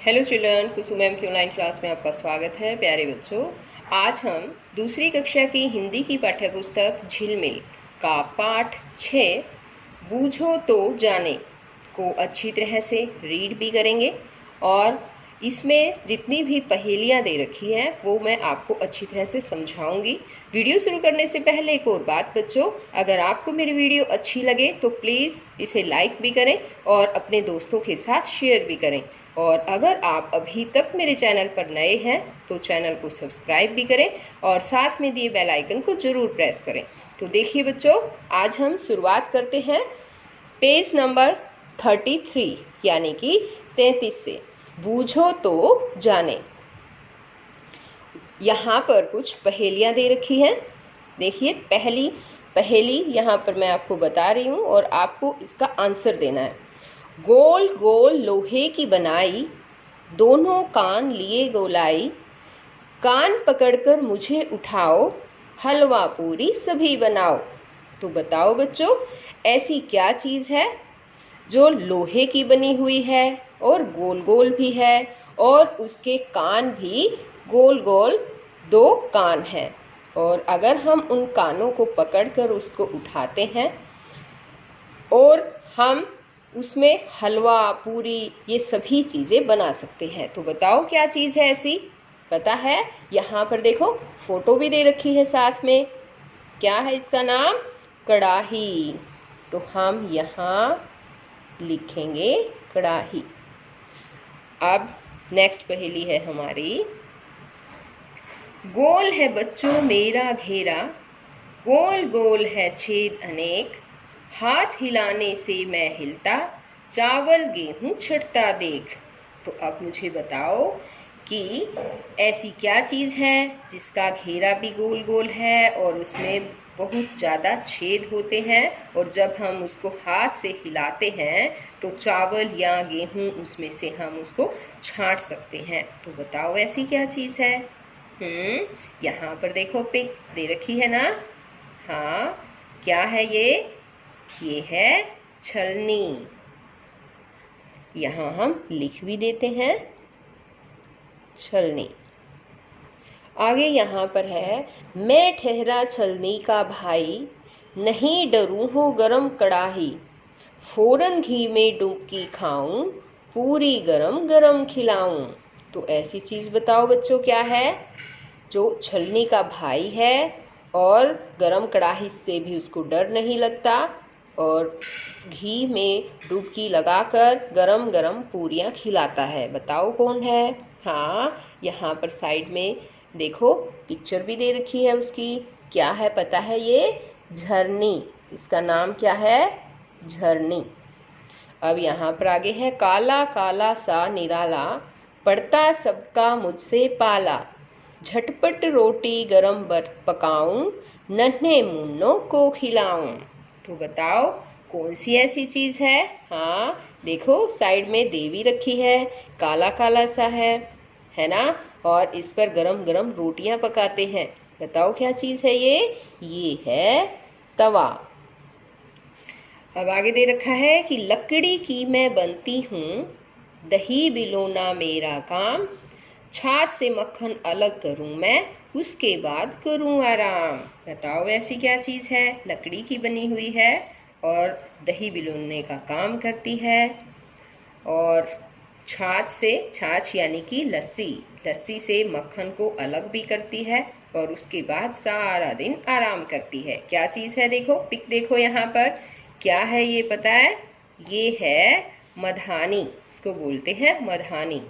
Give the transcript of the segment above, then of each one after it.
Hello children, कुसुम ma'am की online class में आपका स्वागत है। प्यारे बच्चों, आज हम दूसरी कक्षा की हिंदी की पाठ्यपुस्तक झिलमिल का पाठ 6 बूझो तो जाने को अच्छी तरह से रीड भी करेंगे और इसमें जितनी भी पहेलियाँ दे रखी हैं वो मैं आपको अच्छी तरह से समझाऊंगी। वीडियो शुरू करने से पहले एक और बात बच्चों, अगर आपको मेरी वीडियो अच्छी लगे तो प्लीज़ इसे लाइक भी करें और अपने दोस्तों के साथ शेयर भी करें। और अगर आप अभी तक मेरे चैनल पर नए हैं तो चैनल को सब्सक्राइब भी करें और साथ में दिए बेल आइकन को ज़रूर प्रेस करें। तो देखिए बच्चों, आज हम शुरुआत करते हैं पेज नंबर 33 यानी कि 33 से। बूझो तो जाने। यहाँ पर कुछ पहेलियाँ दे रखी हैं। देखिए, पहली पहेली यहाँ पर मैं आपको बता रही हूँ और आपको इसका आंसर देना है। गोल गोल लोहे की बनाई, दोनों कान लिए गोलाई, कान पकड़कर मुझे उठाओ, हलवा पूरी सभी बनाओ। तो बताओ बच्चों, ऐसी क्या चीज़ है जो लोहे की बनी हुई है और गोल गोल भी है और उसके कान भी गोल गोल 2 कान हैं, और अगर हम उन कानों को पकड़कर उसको उठाते हैं और हम उसमें हलवा पूरी ये सभी चीज़ें बना सकते हैं। तो बताओ क्या चीज़ है ऐसी? पता है? यहाँ पर देखो, फोटो भी दे रखी है साथ में। क्या है इसका नाम? कड़ाही। तो हम यहाँ लिखेंगे कड़ाही। अब नेक्स्ट पहेली है हमारी। गोल है बच्चों मेरा घेरा, गोल गोल है छेद अनेक, हाथ हिलाने से मैं हिलता, चावल गेहूं छटता देख। तो अब मुझे बताओ कि ऐसी क्या चीज़ है जिसका घेरा भी गोल गोल है और उसमें बहुत ज़्यादा छेद होते हैं, और जब हम उसको हाथ से हिलाते हैं तो चावल या गेहूं उसमें से हम उसको छांट सकते हैं। तो बताओ ऐसी क्या चीज़ है? यहाँ पर देखो, पिक दे रखी है ना। हाँ, क्या है ये? ये है छलनी। यहाँ हम लिख भी देते हैं छलनी। आगे यहाँ पर है, मैं ठहरा छलनी का भाई, नहीं डरूं हो गरम कड़ाही, फौरन घी में डुबकी खाऊं, पूरी गरम गरम खिलाऊं। तो ऐसी चीज़ बताओ बच्चों क्या है जो छलनी का भाई है और गरम कड़ाही से भी उसको डर नहीं लगता और घी में डुबकी लगाकर गरम गरम पूरियां खिलाता है। बताओ कौन है? हाँ, यहाँ पर साइड में देखो, पिक्चर भी दे रखी है उसकी। क्या है पता है? ये झरनी। इसका नाम क्या है? झरनी। अब यहाँ पर आगे है, काला काला सा निराला, पड़ता सबका मुझसे पाला, झटपट रोटी गरम पकाऊं, नन्हे मुन्नों को खिलाऊं। तो बताओ कौन सी ऐसी चीज़ है? हाँ, देखो साइड में देवी रखी है, काला काला सा है ना, और इस पर गरम गरम रोटियां पकाते हैं। बताओ क्या चीज़ है ये? ये है तवा। अब आगे दे रखा है कि लकड़ी की मैं बनती हूँ, दही बिलोना मेरा काम, छाछ से मक्खन अलग करूँ मैं, उसके बाद करूँ आराम। बताओ ऐसी क्या चीज़ है? लकड़ी की बनी हुई है और दही बिलोने का काम करती है, और छाछ यानी कि लस्सी से मक्खन को अलग भी करती है, और उसके बाद सारा दिन आराम करती है। क्या चीज़ है? देखो, पिक देखो यहाँ पर। क्या है ये पता है? ये है मधानी। इसको बोलते हैं मधानी।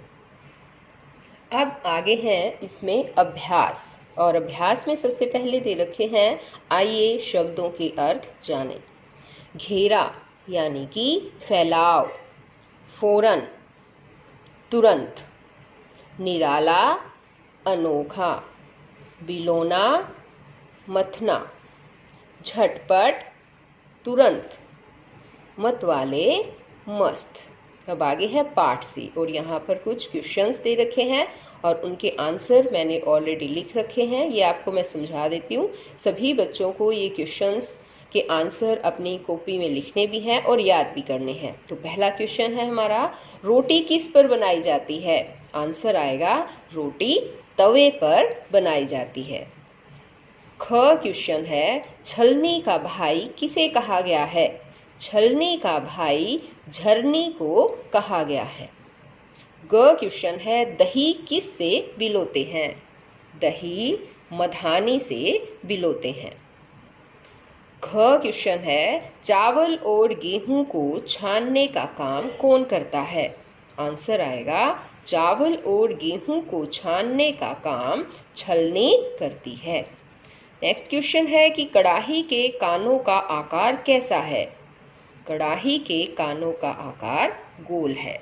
अब आगे हैं इसमें अभ्यास, और अभ्यास में सबसे पहले दे रखे हैं, आइए शब्दों के अर्थ जानें। घेरा यानी कि फैलाव, फौरन तुरंत, निराला अनोखा, बिलोना मथना, झटपट तुरंत, मतवाले मस्त। अब आगे है पाठ सी, और यहाँ पर कुछ क्वेश्चंस दे रखे हैं और उनके आंसर मैंने ऑलरेडी लिख रखे हैं। ये आपको मैं समझा देती हूँ। सभी बच्चों को ये क्वेश्चंस के आंसर अपनी कॉपी में लिखने भी हैं और याद भी करने हैं। तो पहला क्वेश्चन है हमारा, रोटी किस पर बनाई जाती है? आंसर आएगा रोटी तवे पर बनाई जाती है। ख क्वेश्चन है, छलनी का भाई किसे कहा गया है? छलनी का भाई झरनी को कहा गया है। ग क्वेश्चन है, दही किस से बिलोते हैं? दही मधानी से बिलोते हैं। घ क्वेश्चन है, चावल और गेहूं को छानने का काम कौन करता है? आंसर आएगा चावल और गेहूं को छानने का काम छलनी करती है। नेक्स्ट क्वेश्चन है कि कड़ाही के कानों का आकार कैसा है? कड़ाही के कानों का आकार गोल है।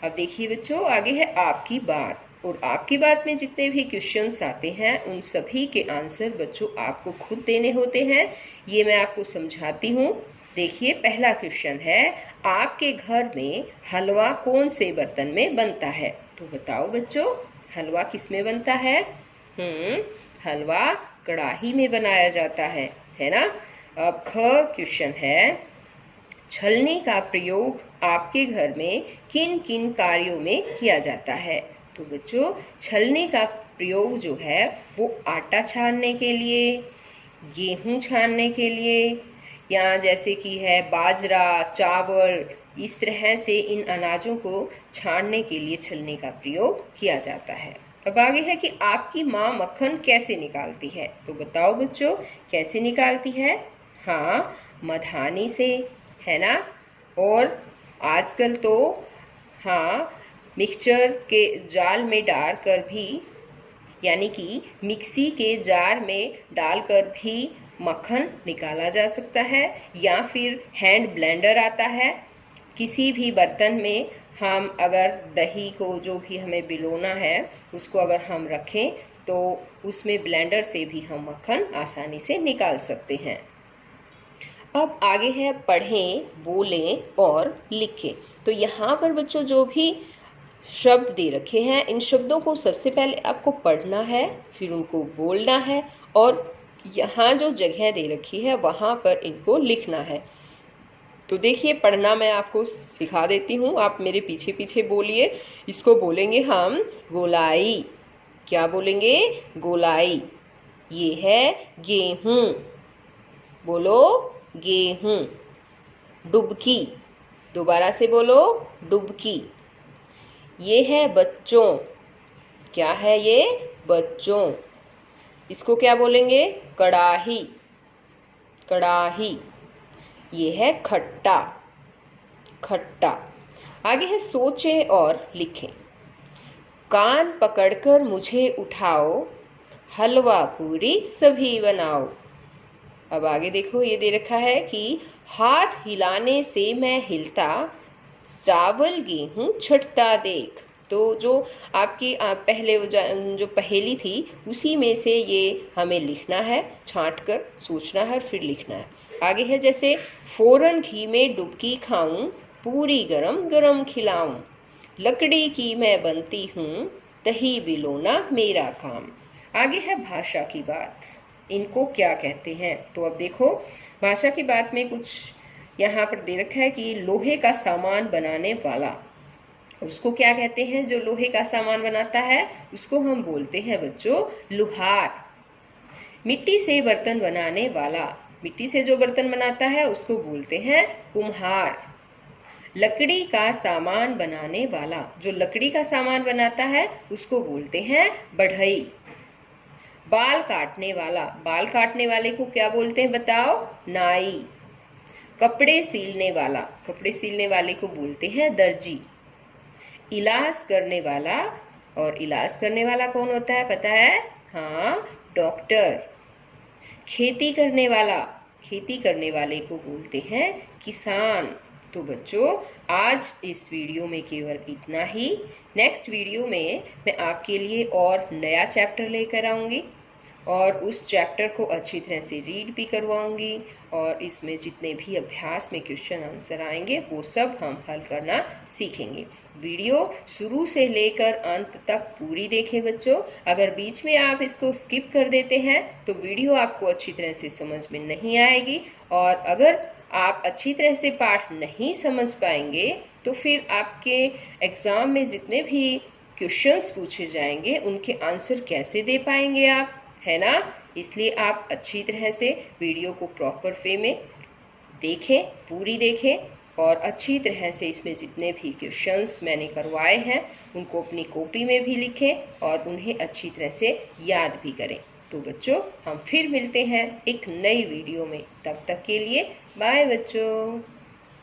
अब देखिए बच्चों, आगे है आपकी बात, और आपकी बात में जितने भी क्वेश्चंस आते हैं उन सभी के आंसर बच्चों आपको खुद देने होते हैं। ये मैं आपको समझाती हूँ। देखिए पहला क्वेश्चन है, आपके घर में हलवा कौन से बर्तन में बनता है? तो बताओ बच्चों, हलवा किस में बनता है? हलवा कढ़ाई में बनाया जाता है ना। अब ख क्वेश्चन है, छलनी का प्रयोग आपके घर में किन किन कार्यों में किया जाता है? तो बच्चों, छलनी का प्रयोग जो है वो आटा छानने के लिए, गेहूं छानने के लिए, या जैसे कि है बाजरा, चावल, इस तरह से इन अनाजों को छानने के लिए छलनी का प्रयोग किया जाता है। अब आगे है कि आपकी माँ मक्खन कैसे निकालती है? तो बताओ बच्चों, कैसे निकालती है? हाँ, मधानी से, है ना। और आजकल तो हाँ, मिक्सचर के जाल में डालकर भी, यानी कि मिक्सी के जार में डालकर भी मक्खन निकाला जा सकता है, या फिर हैंड ब्लेंडर आता है। किसी भी बर्तन में हम अगर दही को जो भी हमें बिलोना है उसको अगर हम रखें तो उसमें ब्लेंडर से भी हम मक्खन आसानी से निकाल सकते हैं। अब आगे है पढ़ें, बोलें और लिखें। तो यहाँ पर बच्चों जो भी शब्द दे रखे हैं, इन शब्दों को सबसे पहले आपको पढ़ना है, फिर उनको बोलना है, और यहाँ जो जगह दे रखी है वहाँ पर इनको लिखना है। तो देखिए, पढ़ना मैं आपको सिखा देती हूँ, आप मेरे पीछे पीछे बोलिए। इसको बोलेंगे हम गोलाई। क्या बोलेंगे? गोलाई। ये है गेहूं, बोलो गेहूं। डुबकी, दोबारा से बोलो डुबकी। ये है बच्चों, क्या है ये? बच्चों। इसको क्या बोलेंगे? कड़ाही, कड़ाही। ये है खट्टा, खट्टा। आगे है सोचें और लिखें। कान पकड़कर मुझे उठाओ, हलवा पूरी सभी बनाओ। अब आगे देखो, ये दे रखा है कि हाथ हिलाने से मैं हिलता, चावल गेहूं छटता देख। तो जो आपकी पहले जो पहेली थी उसी में से ये हमें लिखना है, छांट कर सोचना है और फिर लिखना है। आगे है जैसे फौरन घी में डुबकी खाऊं, पूरी गरम गरम खिलाऊं, लकड़ी की मैं बनती हूँ, दही बिलोना मेरा काम। आगे है भाषा की बात, इनको क्या कहते हैं? तो अब देखो, भाषा की बात में कुछ यहाँ पर दे रखा है कि लोहे का सामान बनाने वाला, उसको क्या कहते हैं? जो लोहे का सामान बनाता है उसको हम बोलते हैं बच्चों लुहार। मिट्टी से बर्तन बनाने वाला, मिट्टी से जो बर्तन बनाता है उसको बोलते हैं कुम्हार। लकड़ी का सामान बनाने वाला, जो लकड़ी का सामान बनाता है उसको बोलते हैं बढ़ई। बाल काटने वाला, बाल काटने वाले को क्या बोलते हैं बताओ? नाई। कपड़े सीलने वाला, कपड़े सीलने वाले को बोलते हैं दर्जी। इलाज करने वाला, और इलाज करने वाला कौन होता है पता है? हाँ, डॉक्टर। खेती करने वाला, खेती करने वाले को बोलते हैं किसान। तो बच्चों, आज इस वीडियो में केवल इतना ही। नेक्स्ट वीडियो में मैं आपके लिए और नया चैप्टर लेकर आऊँगी। और उस चैप्टर को अच्छी तरह से रीड भी करवाऊंगी और इसमें जितने भी अभ्यास में क्वेश्चन आंसर आएंगे वो सब हम हल करना सीखेंगे। वीडियो शुरू से लेकर अंत तक पूरी देखें बच्चों। अगर बीच में आप इसको स्किप कर देते हैं तो वीडियो आपको अच्छी तरह से समझ में नहीं आएगी, और अगर आप अच्छी तरह से पाठ नहीं समझ पाएंगे तो फिर आपके एग्ज़ाम में जितने भी क्वेश्चंस पूछे जाएंगे उनके आंसर कैसे दे पाएंगे आप, है ना। इसलिए आप अच्छी तरह से वीडियो को प्रॉपर वे में देखें, पूरी देखें, और अच्छी तरह से इसमें जितने भी क्वेश्चंस मैंने करवाए हैं उनको अपनी कॉपी में भी लिखें और उन्हें अच्छी तरह से याद भी करें। तो बच्चों हम फिर मिलते हैं एक नई वीडियो में, तब तक के लिए बाय बच्चों।